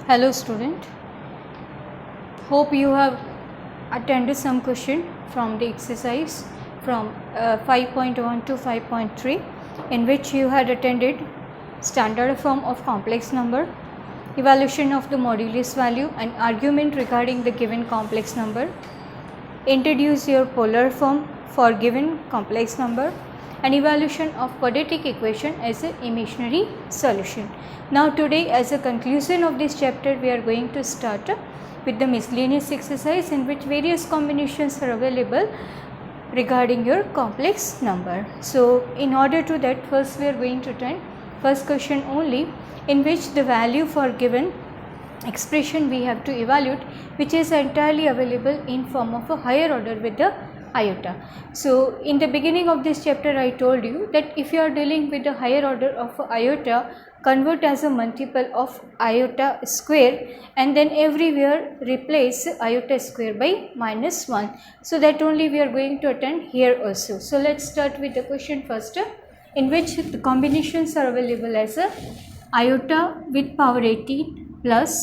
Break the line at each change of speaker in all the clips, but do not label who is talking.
Hello student, hope you have attended some question from the exercise from 5.1 to 5.3 in which you had attended standard form of complex number, evaluation of the modulus value and argument regarding the given complex number, introduce your polar form for given complex number and evaluation of quadratic equation as an imaginary solution. Now today, as a conclusion of this chapter, we are going to start with the miscellaneous exercise in which various combinations are available regarding your complex number. So in order to that, first we are going to attend first question only, in which the value for given expression we have to evaluate, which is entirely available in form of a higher order with the iota. So in the beginning of this chapter I told you that if you are dealing with the higher order of iota, convert as a multiple of iota square and then everywhere replace iota square by -1. So that only we are going to attend here also. So let's start with the question first, in which the combinations are available as a iota with power 18 plus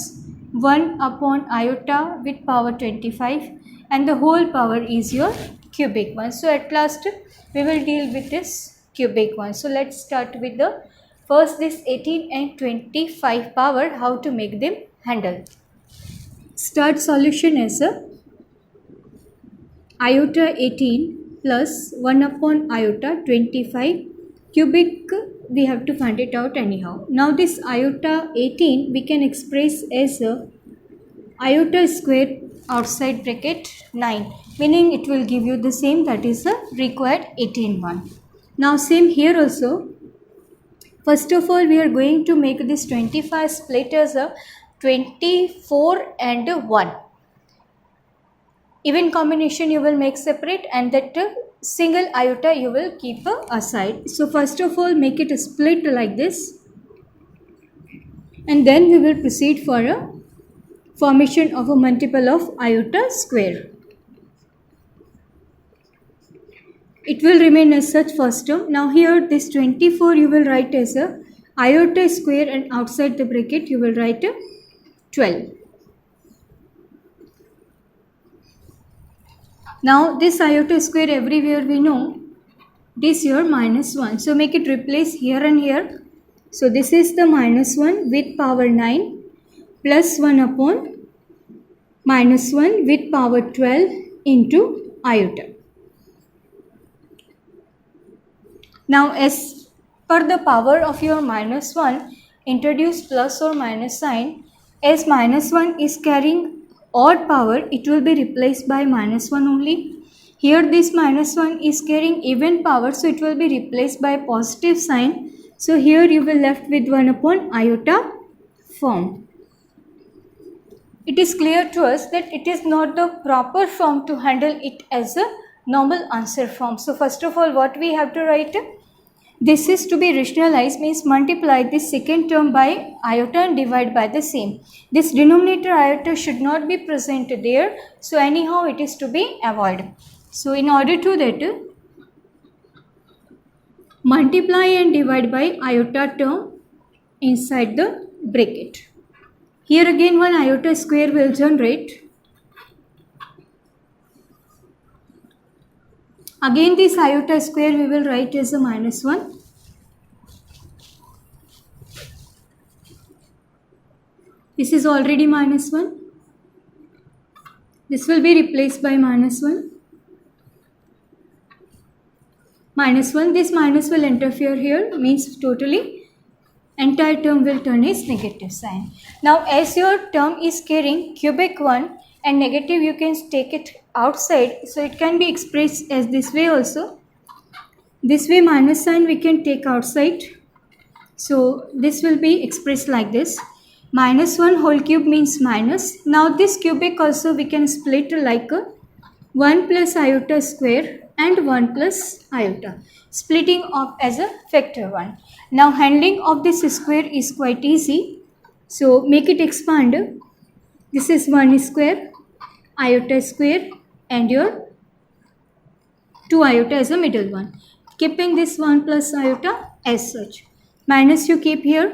1 upon iota with power 25 and the whole power is your cubic one. So at last we will deal with this cubic one. So let's start with the first this 18 and 25 power, how to make them handle. Start solution as a iota 18 plus 1 upon iota 25 cubic, we have to find it out anyhow. Now this iota 18 we can express as a iota square outside bracket 9, meaning it will give you the same, that is the required 18 one. Now same here also. First of all, we are going to make this 25 split as a 24 and 1. Even combination you will make separate and that single iota you will keep aside. So first of all, make it a split like this and then we will proceed for a formation of a multiple of iota square. It will remain as such first term. Now here this 24 you will write as a iota square and outside the bracket you will write a 12. Now this iota square everywhere we know this here -1. So make it replace here and here. So this is the -1 with power 9 plus 1 upon -1 with power 12 into iota. Now as per the power of your -1, introduce plus or minus sign. As -1 is carrying odd power, it will be replaced by -1 only. Here this -1 is carrying even power, so it will be replaced by positive sign. So here you will left with 1 upon iota form. It is clear to us that it is not the proper form to handle it as a normal answer form. So first of all, what we have to write? This is to be rationalized, means multiply this second term by iota and divide by the same. This denominator iota should not be present there, so anyhow it is to be avoided. So in order to that, multiply and divide by iota term inside the bracket. Here again one iota square will generate. Again this iota square we will write as a -1. This is already -1. This will be replaced by -1. -1, this minus will interfere here, means totally entire term will turn its negative sign. Now as your term is carrying cubic 1 and negative, you can take it outside, so it can be expressed as this way also. This way minus sign we can take outside, so this will be expressed like this. -1 whole cube means minus. Now this cubic also we can split like 1 plus iota square and 1 plus iota, splitting off as a factor 1. Now handling of this square is quite easy, so make it expand. This is 1 square, iota square and your 2 iota as a middle one. Keeping this 1 plus iota as such. Minus you keep here.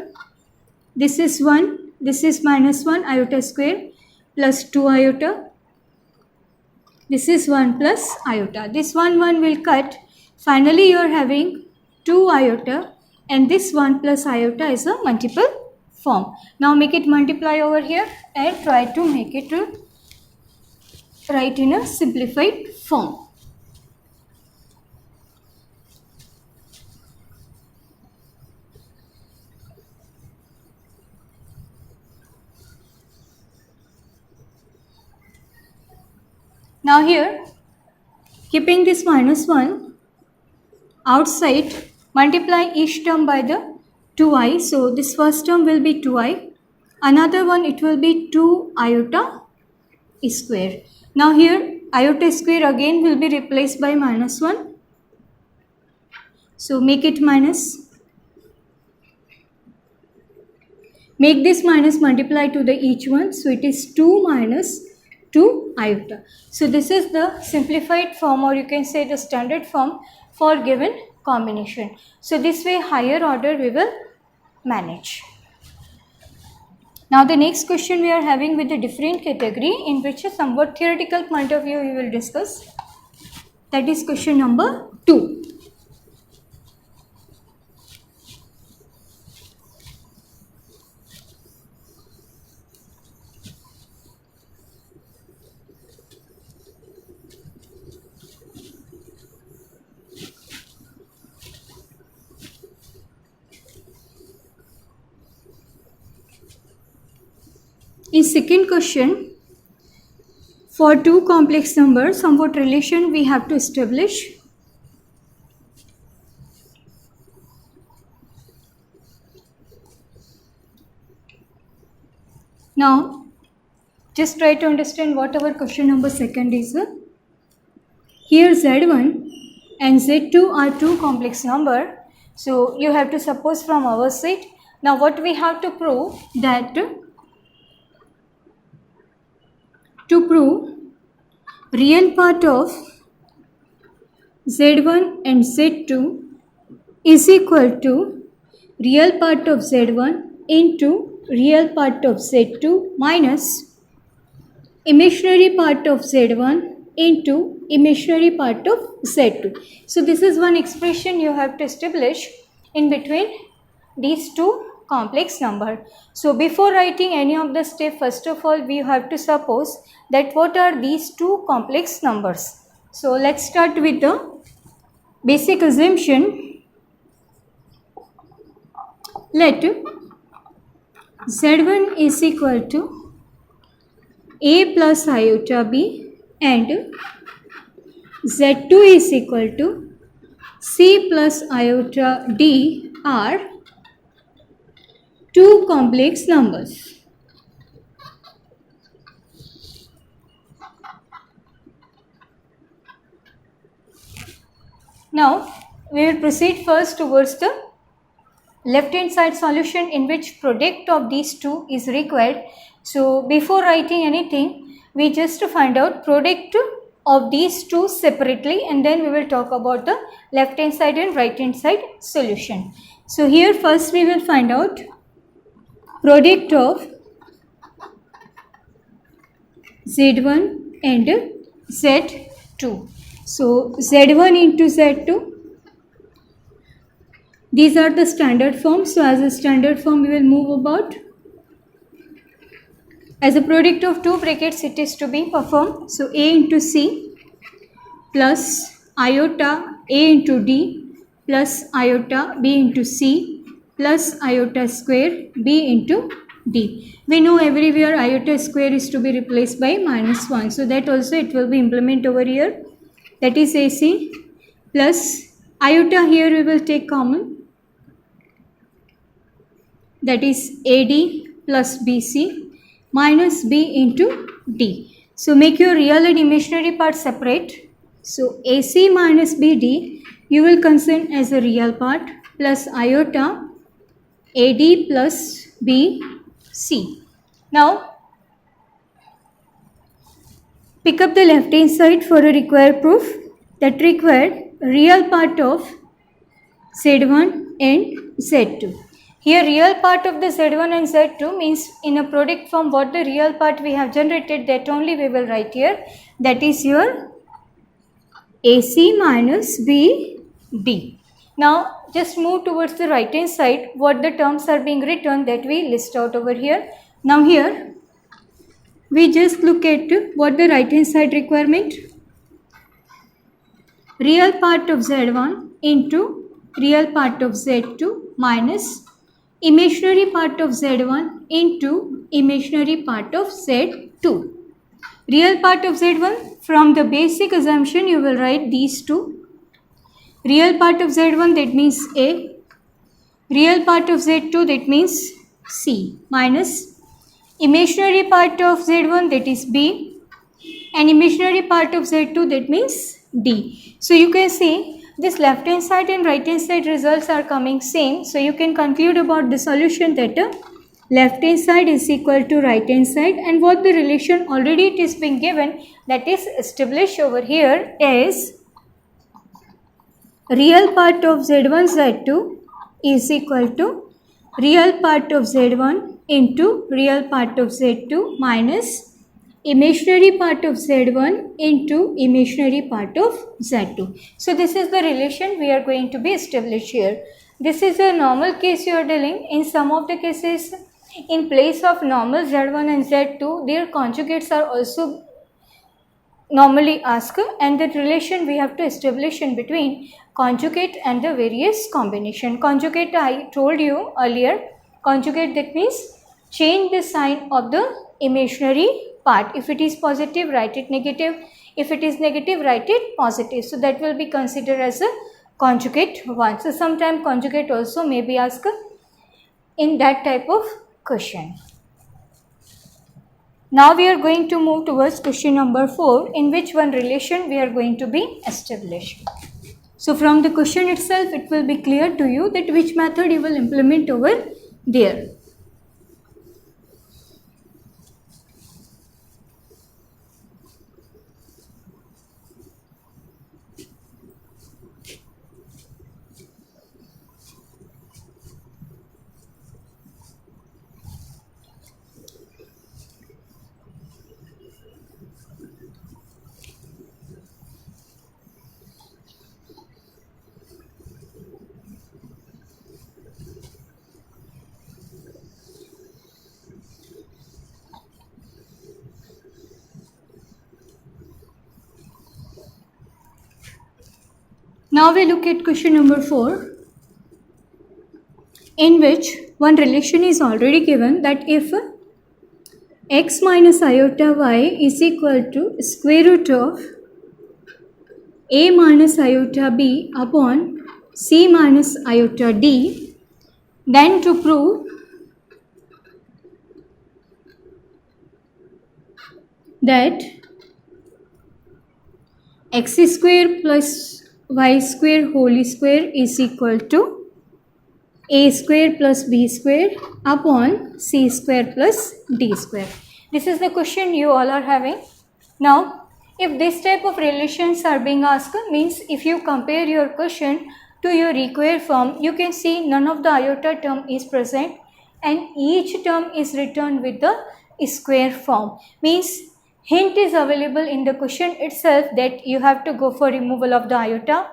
This is 1, this is minus 1 iota square plus 2 iota. This is 1 plus iota. This 1 will cut. Finally, you are having 2 iota, and this 1 plus iota is a multiple form. Now make it multiply over here and try to make it write in a simplified form. Now here, keeping this minus 1 outside, multiply each term by the 2i. So this first term will be 2i. Another one, it will be 2 iota square. Now here, iota square again will be replaced by minus 1. So make it minus. Make this minus multiply to the each one. So it is 2 minus 2 iota. So this is the simplified form, or you can say the standard form for given combination. So this way higher order we will manage. Now the next question we are having with a different category, in which a somewhat theoretical point of view we will discuss. That is question number 2. In second question, for two complex numbers, somewhat relation we have to establish. Now, just try to understand what our question number second is. Here Z1 and Z2 are two complex number. So you have to suppose from our side. Now what we have to prove, that to prove real part of Z1 and Z2 is equal to real part of Z1 into real part of Z2 minus imaginary part of Z1 into imaginary part of Z2. So this is one expression you have to establish in between these two complex number. So before writing any of the step, first of all we have to suppose that what are these two complex numbers. So let's start with the basic assumption. Let Z1 is equal to A plus iota B and Z2 is equal to C plus iota D are two complex numbers. Now we will proceed first towards the left hand side solution, in which product of these two is required. So before writing anything, we just find out product of these two separately, and then we will talk about the left hand side and right hand side solution. So here first we will find out product of Z1 and Z2. So Z1 into Z2, these are the standard forms. So as a standard form we will move about. As a product of two brackets it is to be performed. So A into C plus iota A into D plus iota B into C plus iota square B into D. We know everywhere iota square is to be replaced by minus 1. So that also it will be implemented over here. That is AC plus iota, here we will take common. That is AD plus BC minus B into D. So make your real and imaginary part separate. So AC minus BD you will consider as a real part, plus iota AD plus BC. Now pick up the left hand side for a required proof, that required real part of Z1 and Z2. Here real part of the Z1 and Z2 means in a product form what the real part we have generated, that only we will write here. That is your AC minus BD. Now just move towards the right hand side. What the terms are being written, that we list out over here. Now here we just look at what the right hand side requirement. Real part of Z1 into real part of Z2 minus imaginary part of Z1 into imaginary part of Z2. Real part of Z1, from the basic assumption you will write these two. Real part of Z1, that means A. Real part of Z2, that means C, minus imaginary part of Z1, that is B, and imaginary part of Z2, that means D. So you can see this left hand side and right hand side results are coming same. So you can conclude about the solution that left hand side is equal to right hand side, and what the relation already it is being given, that is established over here, is real part of Z1 Z2 is equal to real part of Z1 into real part of Z2 minus imaginary part of Z1 into imaginary part of Z2. So this is the relation we are going to be established here. This is a normal case you are dealing. In some of the cases, in place of normal Z1 and Z2, their conjugates are also normally asked, and that relation we have to establish in between conjugate and the various combination. Conjugate, I told you earlier, conjugate, that means change the sign of the imaginary part. If it is positive, write it negative. If it is negative, write it positive. So that will be considered as a conjugate one. So sometimes conjugate also may be asked in that type of question. Now we are going to move towards question number 4, in which one relation we are going to be established. So from the question itself, it will be clear to you that which method you will implement over there. Now we look at question number 4, in which one relation is already given, that if x minus iota y is equal to square root of a minus iota b upon c minus iota d, then to prove that x square plus y square whole square is equal to a square plus b square upon c square plus d square. This is the question you all are having. Now, if this type of relations are being asked, means if you compare your question to your required form, you can see none of the iota term is present and each term is written with the square form. Means hint is available in the question itself that you have to go for removal of the iota,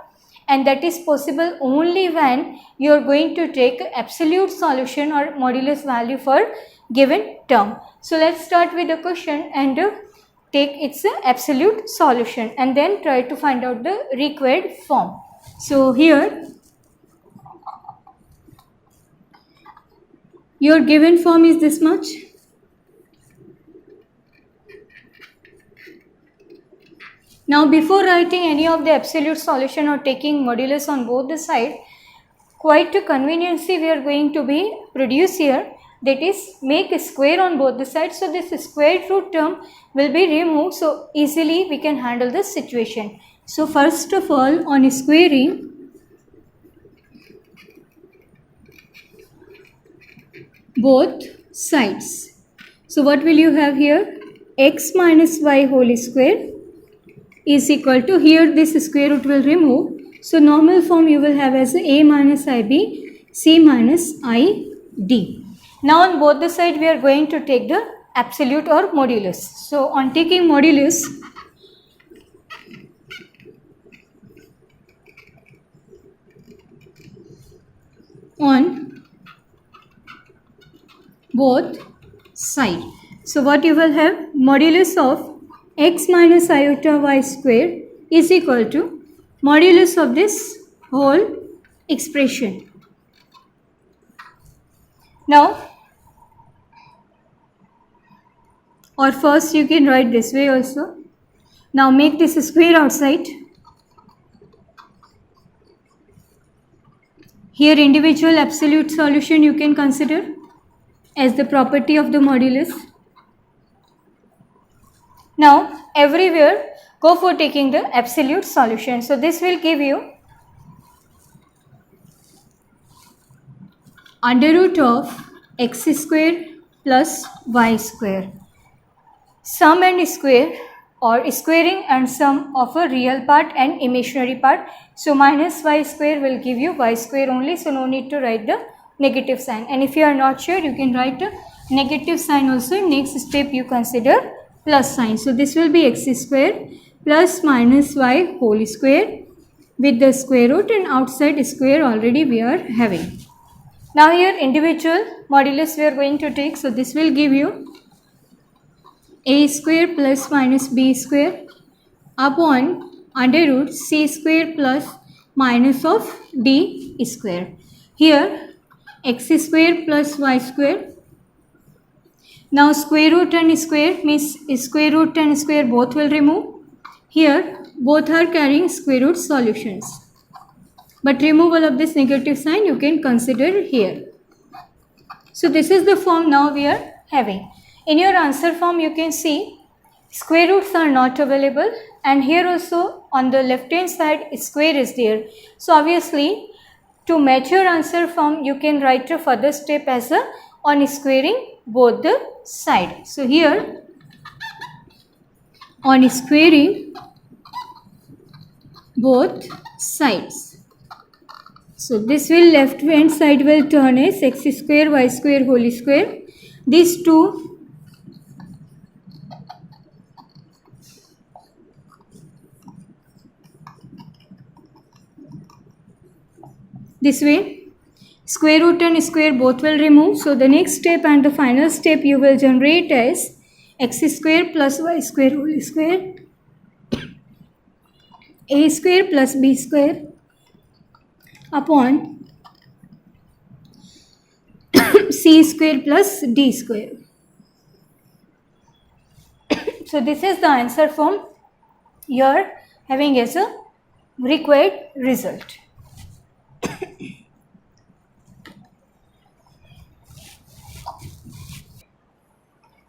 and that is possible only when you are going to take absolute solution or modulus value for given term. So let's start with the question and take its absolute solution and then try to find out the required form. So here your given form is this much. Now before writing any of the absolute solution or taking modulus on both the sides, quite a conveniency we are going to be produce here, that is make a square on both the sides. So this square root term will be removed, so easily we can handle this situation. So first of all, on squaring, both sides. So what will you have here? X minus y whole square is equal to, here this square root will remove. So normal form you will have as a minus ib c minus I d. Now on both the side we are going to take the absolute or modulus. So on taking modulus, on both side. So what you will have, modulus of x minus iota y square is equal to modulus of this whole expression. Now, or first you can write this way also. Now make this square outside. Here individual absolute solution you can consider as the property of the modulus. Now everywhere go for taking the absolute solution. So this will give you under root of x square plus y square. Sum and square, or squaring and sum of a real part and imaginary part. So minus y square will give you y square only, so no need to write the negative sign. And if you are not sure, you can write a negative sign also. In next step you consider plus sign. So this will be x square plus minus y whole square with the square root, and outside square already we are having. Now here individual modulus we are going to take. So this will give you a square plus minus b square upon under root c square plus minus of d square. Here x square plus y square. Now square root and square means square root and square both will remove. Here both are carrying square root solutions, but removal of this negative sign you can consider here. So this is the form now we are having. In your answer form you can see square roots are not available, and here also on the left hand side square is there. So obviously to match your answer form you can write a further step as a on squaring both the side. So here on squaring both sides. So this will left hand side will turn as x square y square whole square. These two this way, square root and square both will remove. So the next step and the final step you will generate as x square plus y square whole square, a square plus b square upon c square plus d square. So this is the answer form you are having as a required result.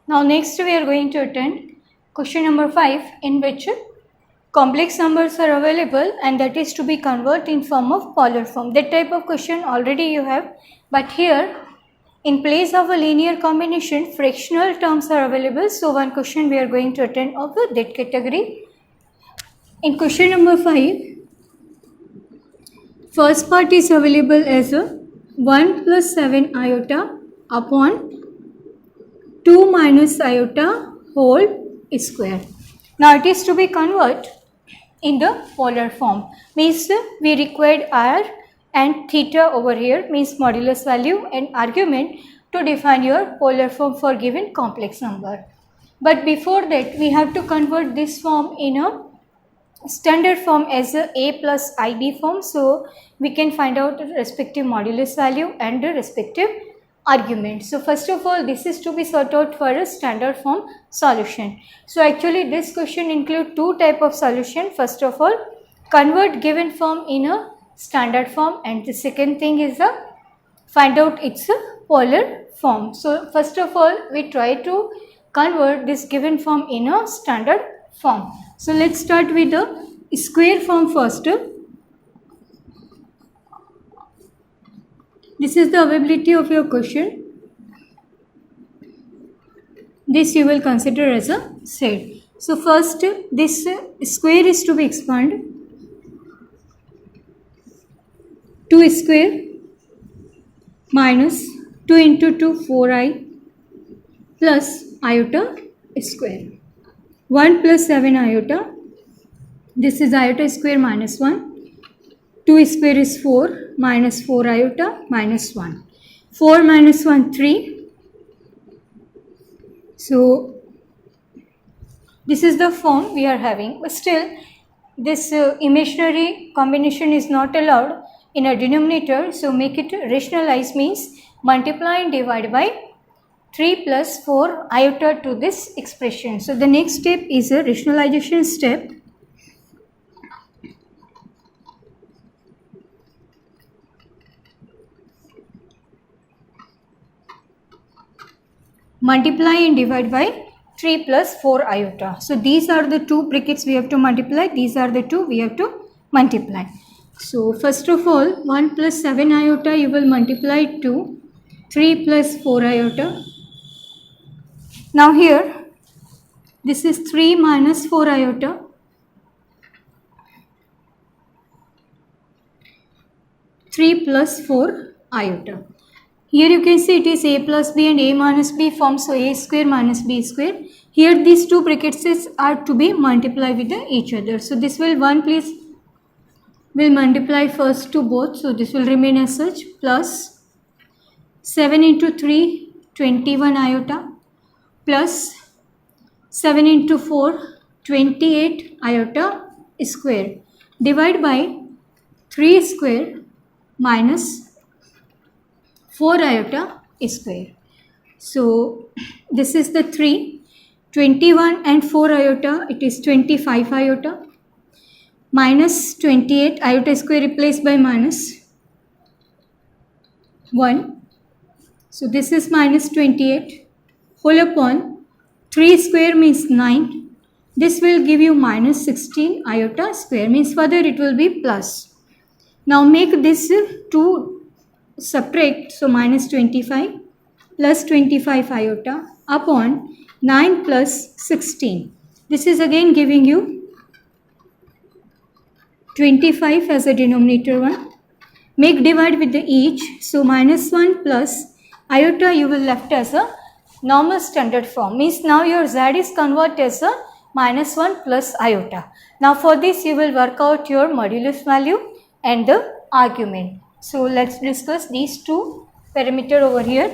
Now next we are going to attend question number 5, in which complex numbers are available and that is to be converted in form of polar form. That type of question already you have, but here in place of a linear combination fractional terms are available. So one question we are going to attend of that category. In question number 5, first part is available as a 1 plus 7 iota upon 2 minus iota whole square. Now it is to be converted in the polar form, means we required r and theta over here, means modulus value and argument to define your polar form for given complex number. But before that we have to convert this form in a standard form as a plus ib form. So we can find out the respective modulus value and the respective argument. So first of all this is to be sorted out for a standard form solution. So actually this question include two type of solution. First of all, convert given form in a standard form, and the second thing is find out its polar form. So first of all we try to convert this given form in a standard form. So let's start with the square form first. This is the availability of your question. This you will consider as a set. So first this square is to be expanded. 2 square minus 2 into 2 4i plus iota square. 1 plus 7 iota. This is iota square minus 1. 2 square is 4 minus 4 iota minus 1. 4 minus 1 3. So this is the form we are having, but still this imaginary combination is not allowed in a denominator, so make it rationalize, means multiply and divide by 3 plus 4 iota to this expression. So the next step is a rationalization step. Multiply and divide by 3 plus 4 iota. So these are the two brackets we have to multiply. These are the two we have to multiply. So first of all, 1 plus 7 iota you will multiply to 3 plus 4 iota. Now here this is 3 minus 4 iota. Three plus 4 iota. Here you can see it is a plus b and a minus b forms, so a square minus b square. Here these two brackets are to be multiplied with each other. So this will 1 please will multiply first to both. So this will remain as such, plus 7 into 3 21 iota plus 7 into 4 28 iota square. Divide by 3 square minus 4 iota square. So this is the 3, 21 and 4 iota, it is 25 iota, minus 28 iota square replaced by minus 1. So this is minus 28 whole upon 3 square means 9. This will give you minus 16 iota square, means further it will be plus. Now make this 2 subtract, so minus 25 plus 25 iota upon 9 plus 16. This is again giving you 25 as a denominator one. Make divide with the each, so minus 1 plus iota you will left as a normal standard form, means now your z is converted as a minus 1 plus iota. Now for this you will work out your modulus value and the argument. So let's discuss these two parameter over here.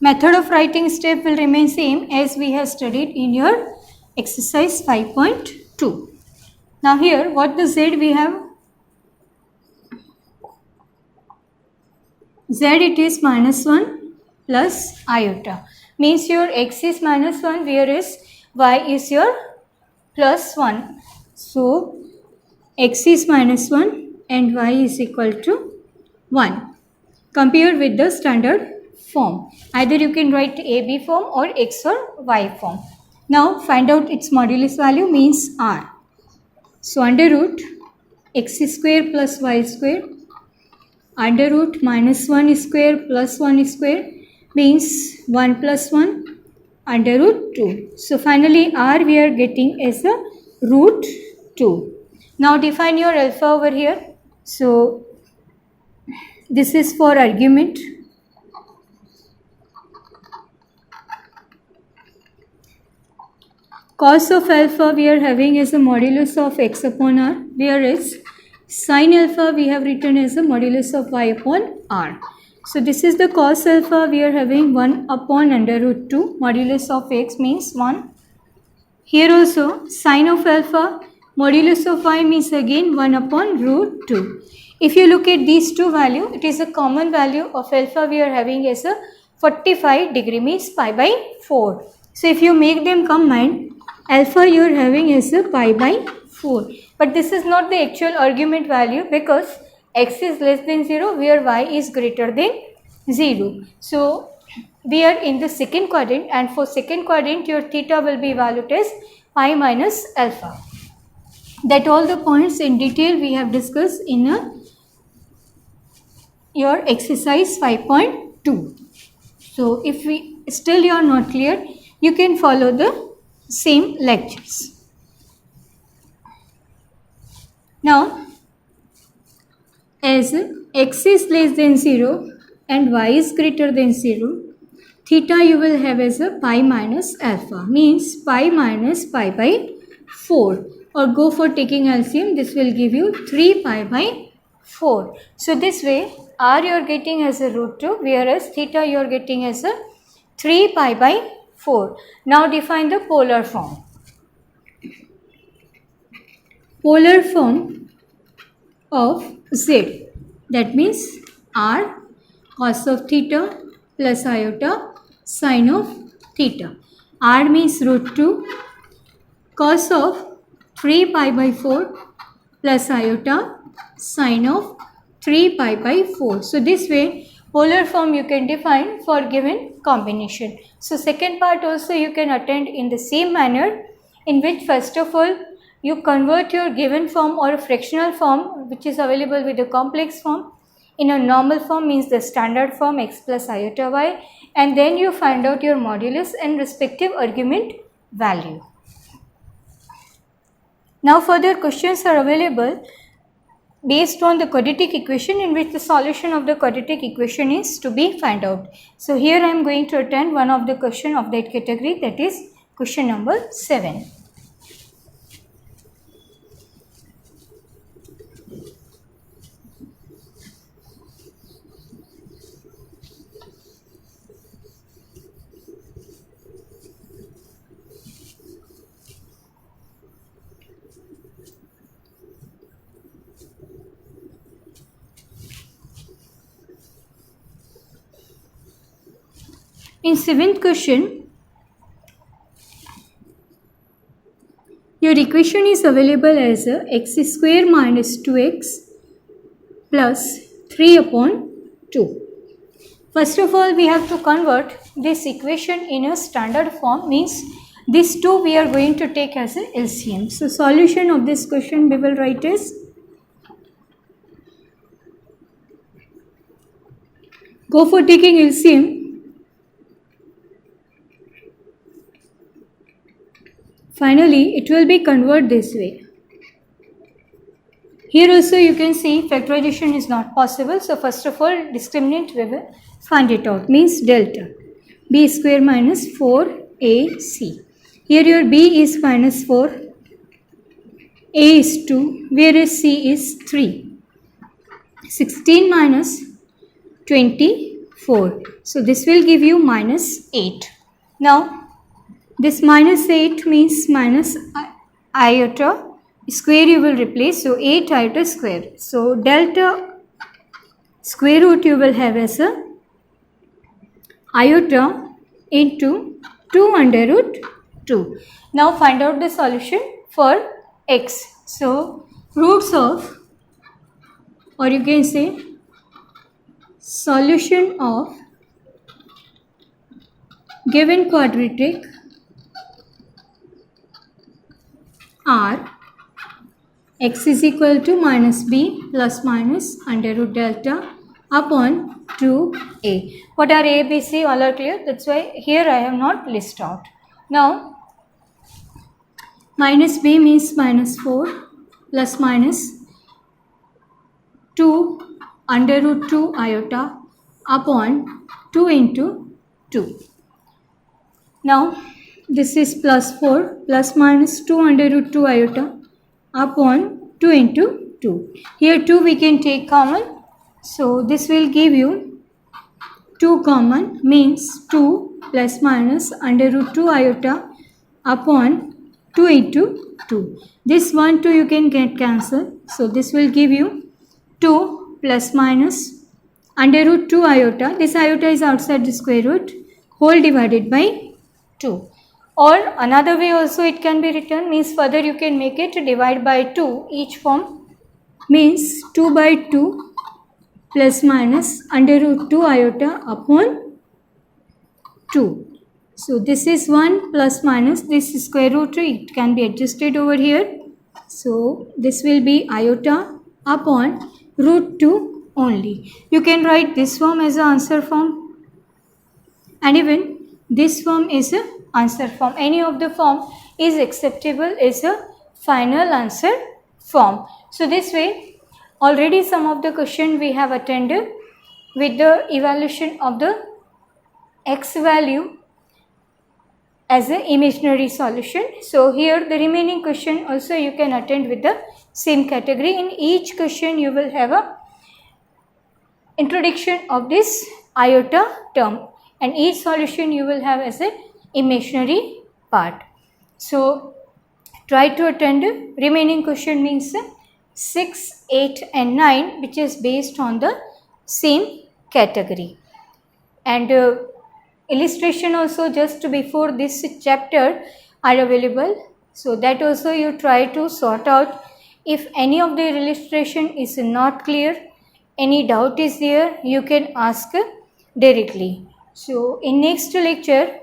Method of writing step will remain same as we have studied in your exercise 5.2. Now here what the z we have? Z it is minus 1 plus iota. Means your x is minus 1, whereas y is your plus 1. So x is minus 1 and y is equal to 1. Compare with the standard form. Either you can write AB form or x or y form. Now find out its modulus value, means r. So under root x square plus y square under root minus 1 square plus 1 square means 1 plus 1 under root 2. So finally r we are getting as a root 2. Now define your alpha over here. So this is for argument. Cos of alpha we are having as a modulus of x upon r, whereas sin alpha we have written as a modulus of y upon r. So this is the cos alpha we are having 1 upon under root 2, modulus of x means 1. Here also sin of alpha, modulus of y means again 1 upon root 2. If you look at these two value, it is a common value of alpha we are having as a 45 degree, means pi by 4. So if you make them combined, alpha you are having as a pi by 4. But this is not the actual argument value because x is less than 0 where y is greater than 0. So we are in the second quadrant, and for second quadrant your theta will be valued as pi minus alpha. That all the points in detail we have discussed in your exercise 5.2. So if still you are not clear, you can follow the same lectures. Now, as x is less than 0 and y is greater than 0, theta you will have as a pi minus alpha, means pi minus pi by 4, or go for taking LCM, this will give you 3 pi by 4. So this way r you are getting as a root 2, whereas theta you are getting as a 3 pi by 4. Now define the polar form. Polar form of z, that means r cos of theta plus iota sine of theta. R means root 2 cos of 3 pi by 4 plus iota sine of 3 pi by 4. So this way polar form you can define for given combination. So second part also you can attend in the same manner, in which first of all you convert your given form or fractional form which is available with the complex form in a normal form, means the standard form x plus iota y, and then you find out your modulus and respective argument value. Now further questions are available based on the quadratic equation, in which the solution of the quadratic equation is to be found out. So here I am going to attend one of the question of that category, that is question number 7. In 7th question, your equation is available as a x square minus 2x plus 3 upon 2. First of all, we have to convert this equation in a standard form, means these two we are going to take as a LCM. So solution of this question we will write as, go for taking LCM. Finally, it will be converted this way. Here also you can see factorization is not possible. So first of all, discriminant we will find it out, means delta b square minus 4ac. Here your b is minus 4, a is 2, whereas c is 3. 16 minus 24. So this will give you minus 8. Now this minus 8 means minus iota square you will replace, so 8 iota square. So delta square root you will have as a iota into 2 under root 2. Now find out the solution for x. So roots of, or you can say solution of given quadratic are x is equal to minus b plus minus under root delta upon 2a. What are a, b, c? All are clear. That's why here I have not listed out. Now minus b means minus 4 plus minus 2 under root 2 iota upon 2 into 2. Now this is plus 4 plus minus 2 under root 2 iota upon 2 into 2. Here 2 we can take common. So this will give you 2 common, means 2 plus minus under root 2 iota upon 2 into 2. This 1 2 you can get cancelled. So this will give you 2 plus minus under root 2 iota. This iota is outside the square root, whole divided by 2. Or another way also it can be written, means further you can make it divide by 2 each form, means 2 by 2 plus minus under root 2 iota upon 2. So this is 1 plus minus, this is square root, it can be adjusted over here. So this will be iota upon root 2 only. You can write this form as an answer form, and even this form is a answer form. Any of the form is acceptable as a final answer form. So this way already some of the question we have attended with the evaluation of the x value as an imaginary solution. So here the remaining question also you can attend with the same category. In each question you will have a introduction of this iota term, and each solution you will have as an imaginary part. So try to attend. Remaining question means 6, 8 and 9, which is based on the same category. And illustration also just before this chapter are available, so that also you try to sort out. If any of the illustration is not clear, any doubt is there, you can ask directly. So in next lecture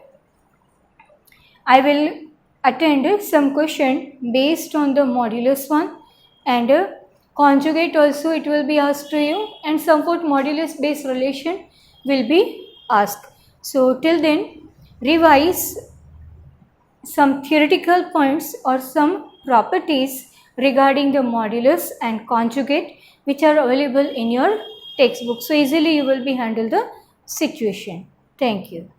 I will attend some question based on the modulus one, and conjugate also it will be asked to you, and somewhat modulus based relation will be asked. So till then revise some theoretical points or some properties regarding the modulus and conjugate which are available in your textbook. So easily you will be handle the situation. Thank you.